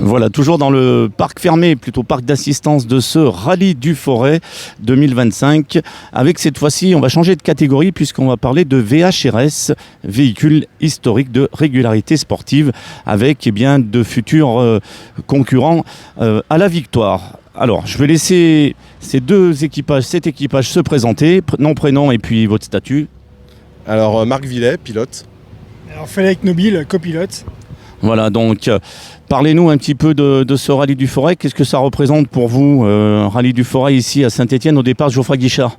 Voilà, toujours dans le parc fermé, plutôt parc d'assistance de ce Rallye du Forêt 2025. Avec cette fois-ci, on va changer de catégorie puisqu'on va parler de VHRS, véhicule historique de régularité sportive, avec de futurs concurrents à la victoire. Alors, je vais laisser cet équipage se présenter, nom, prénom et puis votre statut. Alors, Marc Villet, pilote. Alors, Frédéric Nobile, copilote. Voilà, donc parlez-nous un petit peu de ce Rallye du Forêt. Qu'est-ce que ça représente pour vous, Rallye du Forêt ici à Saint-Étienne, au départ Geoffroy Guichard?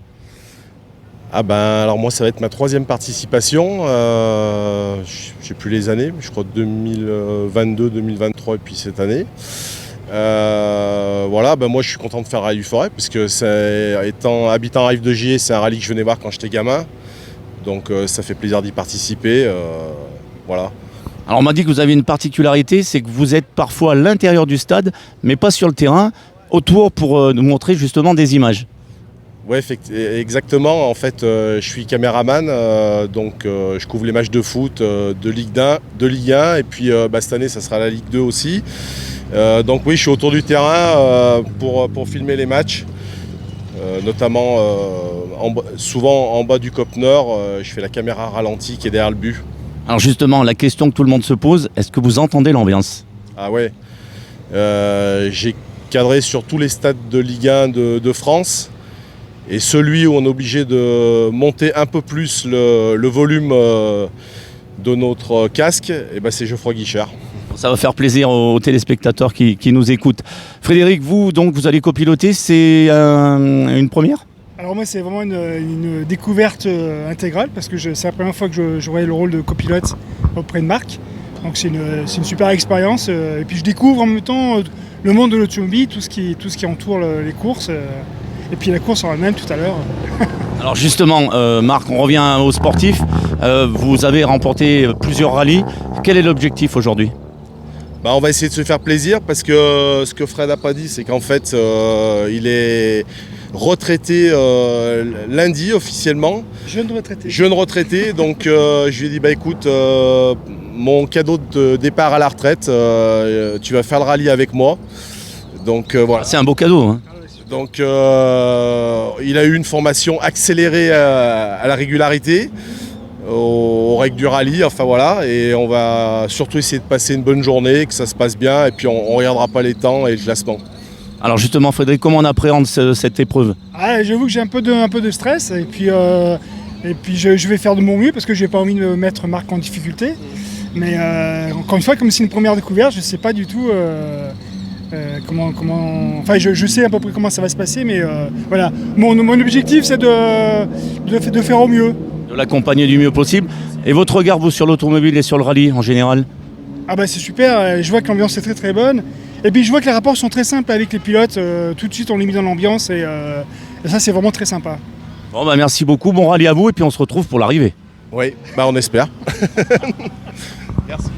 Alors moi ça va être ma 3e participation, je sais plus les années, mais je crois 2022, 2023 et puis cette année. Moi je suis content de faire Rallye du Forêt parce que habitant à Rive-de-Gier, c'est un rallye que je venais voir quand j'étais gamin. Donc ça fait plaisir d'y participer. Voilà. Alors on m'a dit que vous avez une particularité, c'est que vous êtes parfois à l'intérieur du stade, mais pas sur le terrain, autour pour nous montrer justement des images. Oui, exactement. En fait, je suis caméraman, donc je couvre les matchs de foot de Ligue 1 et puis cette année, ça sera la Ligue 2 aussi. Donc oui, je suis autour du terrain pour filmer les matchs, notamment souvent en bas du COP Nord. Je fais la caméra ralentie qui est derrière le but. Alors justement, la question que tout le monde se pose, est-ce que vous entendez l'ambiance? Ah ouais, j'ai cadré sur tous les stades de Ligue 1 de France. Et celui où on est obligé de monter un peu plus le volume de notre casque, c'est Geoffroy Guichard. Ça va faire plaisir aux téléspectateurs qui nous écoutent. Frédéric, vous allez copiloter, c'est une première? Alors moi c'est vraiment une découverte intégrale parce que c'est la première fois que je jouerai le rôle de copilote auprès de Marc. Donc c'est une super expérience et puis je découvre en même temps le monde de l'automobile, tout ce qui entoure les courses. Et puis la course en elle-même tout à l'heure. Alors justement, Marc, on revient aux sportifs. Vous avez remporté plusieurs rallyes. Quel est l'objectif aujourd'hui? On va essayer de se faire plaisir parce que ce que Fred n'a pas dit, c'est qu'en fait, il est retraité lundi officiellement. Jeune retraité. Donc je lui ai dit, écoute, mon cadeau de départ à la retraite, tu vas faire le rallye avec moi. Donc voilà. C'est un beau cadeau, hein. Donc il a eu une formation accélérée à la régularité, aux règles du rallye, et on va surtout essayer de passer une bonne journée, que ça se passe bien, et puis on ne regardera pas les temps et le classement. Alors justement Frédéric, comment on appréhende cette épreuve? J'avoue que j'ai un peu de stress, et puis je vais faire de mon mieux, parce que je n'ai pas envie de mettre Marc en difficulté. Mais encore une fois, comme c'est une première découverte, je ne sais pas du tout... je sais à peu près comment ça va se passer, mais voilà. Mon objectif, c'est de faire au mieux. De l'accompagner du mieux possible. Et votre regard, vous, sur l'automobile et sur le rallye en général? C'est super, je vois que l'ambiance est très très bonne. Et puis je vois que les rapports sont très simples avec les pilotes. Tout de suite, on les met dans l'ambiance et ça, c'est vraiment très sympa. Bon, merci beaucoup, bon rallye à vous et puis on se retrouve pour l'arrivée. Oui, on espère. Merci.